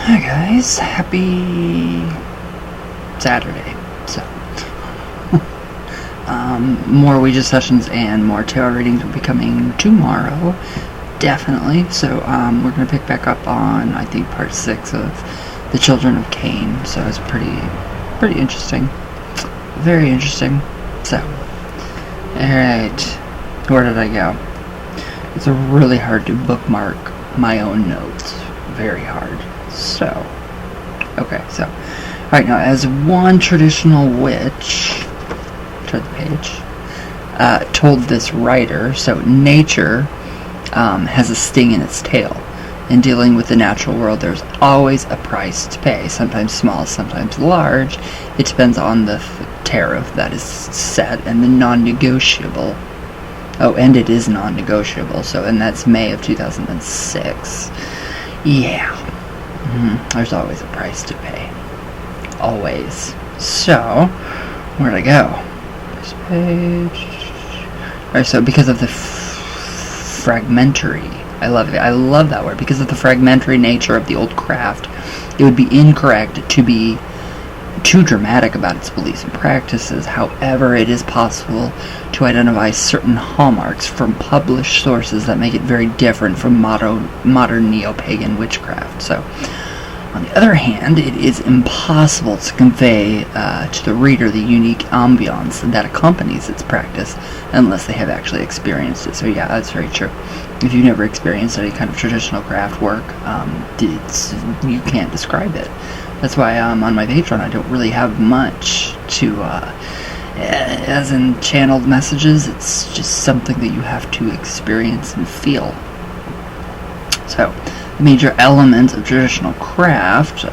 Hi guys, happy Saturday. So, more Ouija sessions and more tarot readings will be coming tomorrow, definitely. So, we're going to pick back up on, I think, part 6 of the Children of Cain. So it's pretty interesting. Very interesting. So, alright, where did I go? It's really hard to bookmark my own notes. Very hard. So, okay, so, alright, now, as one traditional witch, turn the page, told this writer, so nature has a sting in its tail. In dealing with the natural world, there's always a price to pay, sometimes small, sometimes large. It depends on the tariff that is set and the non-negotiable. Oh, and it is non-negotiable, so, and that's May of 2006. Yeah. There's always a price to pay. Always. So, where'd I go? First page. Alright, so because of the fragmentary, I love it. I love that word. Because of the fragmentary nature of the old craft, it would be incorrect to be too dramatic about its beliefs and practices. However, it is possible to identify certain hallmarks from published sources that make it very different from modern neo-pagan witchcraft. So, on the other hand, it is impossible to convey to the reader the unique ambiance that accompanies its practice unless they have actually experienced it. So yeah, that's very true. If you've never experienced any kind of traditional craft work, you can't describe it. That's why on my Patreon I don't really have much to, as in channeled messages. It's just something that you have to experience and feel. So, major elements of traditional craft,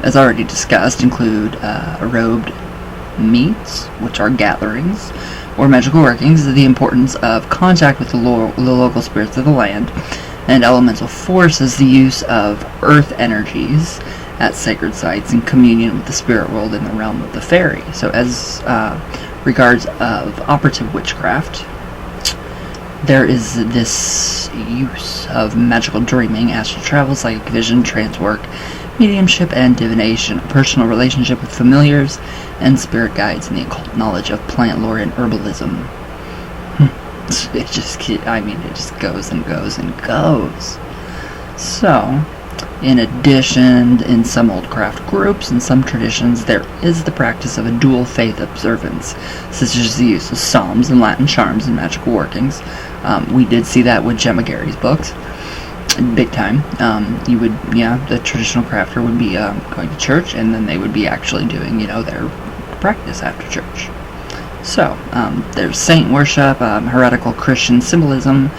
as already discussed, include robed meets, which are gatherings, or magical workings, the importance of contact with the local spirits of the land, and elemental forces, the use of earth energies at sacred sites, and communion with the spirit world in the realm of the fairy. So as regards of operative witchcraft, there is this use of magical dreaming, astral travel, psychic vision, trance work, mediumship, and divination, a personal relationship with familiars and spirit guides, and the occult knowledge of plant lore and herbalism. It just goes and goes and goes. So, in addition, in some old craft groups and some traditions, there is the practice of a dual faith observance, such as the use of psalms and Latin charms and magical workings. We did see that with Gemma Gary's books, big time. The traditional crafter would be going to church, and then they would be actually doing, their practice after church. So, there's saint worship, heretical Christian symbolism,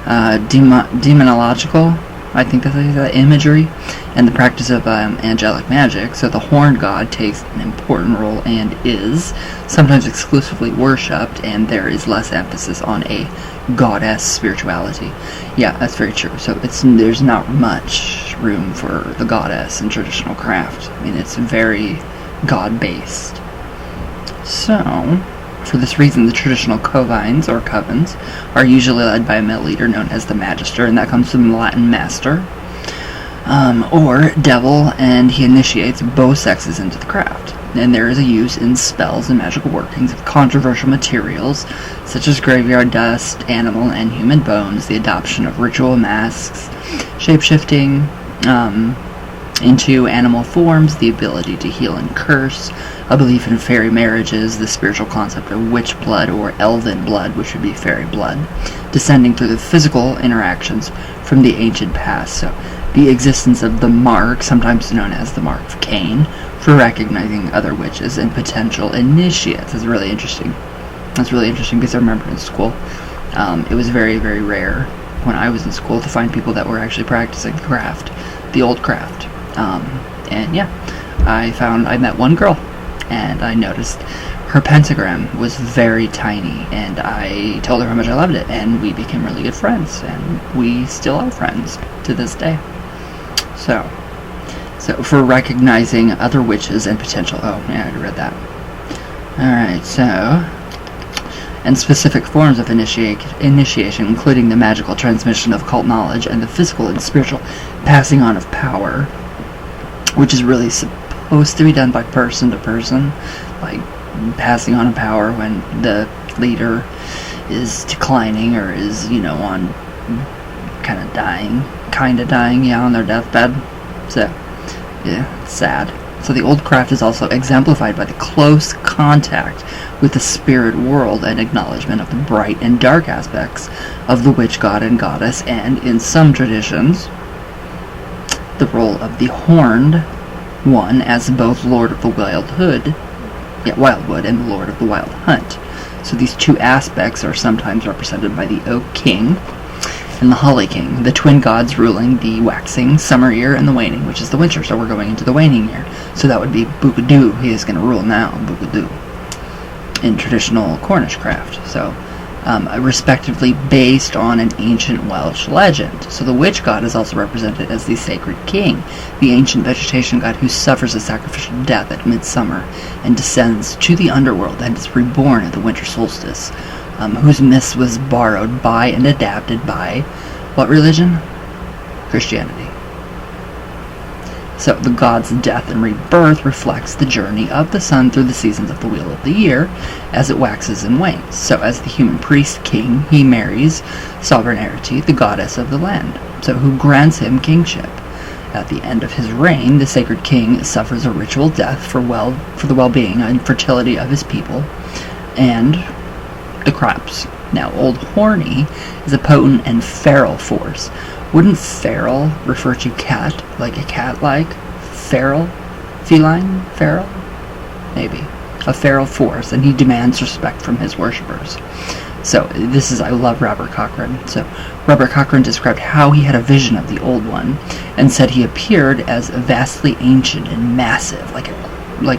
demonological, I think that's the imagery, and the practice of angelic magic. So the horned god takes an important role and is sometimes exclusively worshipped, and there is less emphasis on a goddess spirituality. Yeah, that's very true. So there's not much room for the goddess in traditional craft. I mean, it's very god-based. So, for this reason, the traditional covines, or covens, are usually led by a male leader known as the magister, and that comes from the Latin master, or devil, and he initiates both sexes into the craft. And there is a use in spells and magical workings of controversial materials, such as graveyard dust, animal and human bones, the adoption of ritual masks, shape-shifting into animal forms, the ability to heal and curse, a belief in fairy marriages, the spiritual concept of witch blood or elven blood, which would be fairy blood, descending through the physical interactions from the ancient past. So, the existence of the mark, sometimes known as the mark of Cain, for recognizing other witches and potential initiates is really interesting. That's really interesting because I remember in school, it was very, very rare when I was in school to find people that were actually practicing the craft, the old craft. And yeah, I met one girl, and I noticed her pentagram was very tiny, and I told her how much I loved it, and we became really good friends, and we still are friends to this day. So for recognizing other witches and potential, oh yeah, I already read that. Alright, so, and specific forms of initiation, including the magical transmission of occult knowledge and the physical and spiritual passing on of power, which is really supposed to be done by person to person, like passing on of power when the leader is declining or is, on kind of dying, on their deathbed. So, yeah, it's sad. So the old craft is also exemplified by the close contact with the spirit world and acknowledgement of the bright and dark aspects of the witch god and goddess, and in some traditions, the role of the horned one as both Lord of the Wildwood and the Lord of the Wild Hunt. So these two aspects are sometimes represented by the Oak King and the Holly King, the twin gods ruling the waxing, summer year, and the waning, which is the winter. So we're going into the waning year. So that would be Bookadoo. He is going to rule now, Bookadoo, in traditional Cornish craft. So, respectively based on an ancient Welsh legend. So the witch god is also represented as the sacred king, the ancient vegetation god who suffers a sacrificial death at midsummer and descends to the underworld and is reborn at the winter solstice, whose myth was borrowed by and adapted by what religion? Christianity. So the god's death and rebirth reflects the journey of the sun through the seasons of the wheel of the year as it waxes and wanes. So as the human priest king, he marries Sovereignty, the goddess of the land, so who grants him kingship. At the end of his reign, the sacred king suffers a ritual death for the well-being and fertility of his people and the crops. Now, Old Horny is a potent and feral force. Wouldn't feral refer to cat, like a cat-like? Feral? Feline? Feral? Maybe. A feral force, and he demands respect from his worshippers. So, I love Robert Cochrane. So, Robert Cochrane described how he had a vision of the Old One, and said he appeared as vastly ancient and massive, like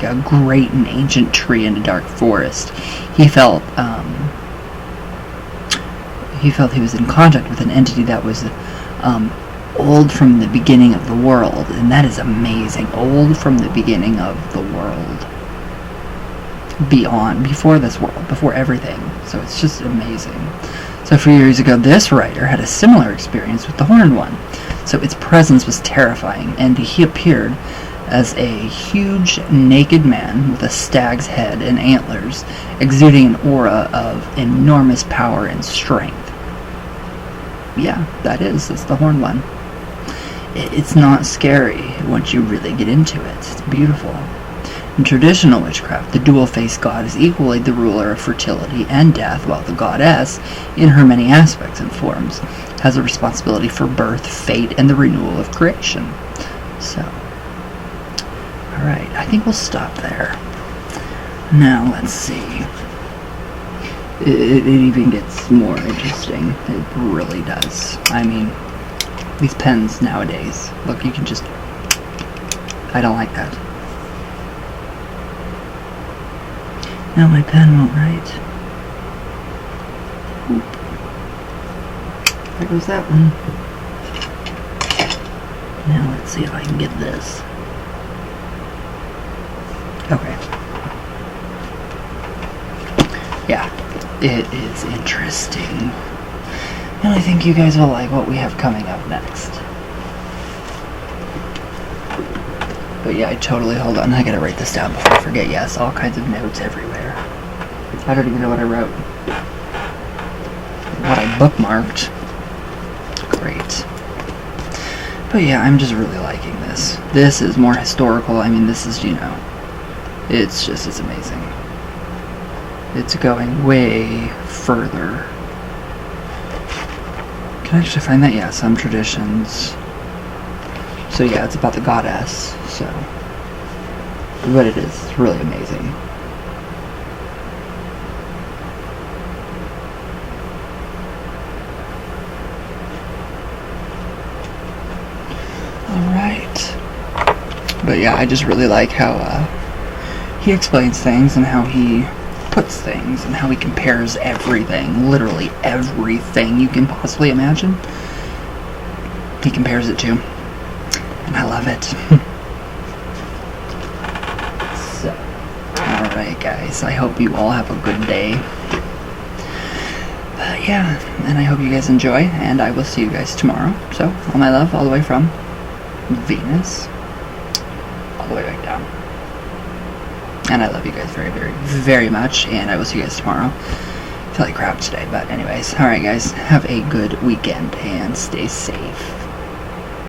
a great and ancient tree in a dark forest. He felt he was in contact with an entity that was old from the beginning of the world, and that is amazing. Old from the beginning of the world. Before this world, before everything. So it's just amazing. So a few years ago, this writer had a similar experience with the Horned One. So its presence was terrifying, and he appeared as a huge naked man with a stag's head and antlers, exuding an aura of enormous power and strength. Yeah, it's the Horned One. It's not scary once you really get into it. It's beautiful. In traditional witchcraft, the dual-faced god is equally the ruler of fertility and death, while the goddess, in her many aspects and forms, has a responsibility for birth, fate, and the renewal of creation. So, alright, I think we'll stop there. Now, let's see. It even gets more interesting. It really does. I mean, these pens nowadays, look, you can just... I don't like that. Now my pen won't write. Oop. There goes that one. Now let's see if I can get this. Okay. Yeah, it is interesting. And I think you guys will like what we have coming up next. But yeah, hold on, I gotta write this down before I forget. Yes, all kinds of notes everywhere. I don't even know what I wrote. What I bookmarked. Great. But yeah, I'm just really liking this. This is more historical. I mean, this is, it's amazing. It's going way further. Can I actually find that? Yeah, some traditions. So yeah, it's about the goddess, so. But it is, it's really amazing. Alright. But yeah, I just really like how he explains things and how he puts things and how he compares everything, literally everything you can possibly imagine. He compares it to. And I love it. So, alright guys, I hope you all have a good day. But yeah, and I hope you guys enjoy, and I will see you guys tomorrow. So, all my love, all the way from Venus, all the way back down. And I love you guys very, very, very much, and I will see you guys tomorrow. I feel like crap today, but anyways. Alright guys, have a good weekend, and stay safe.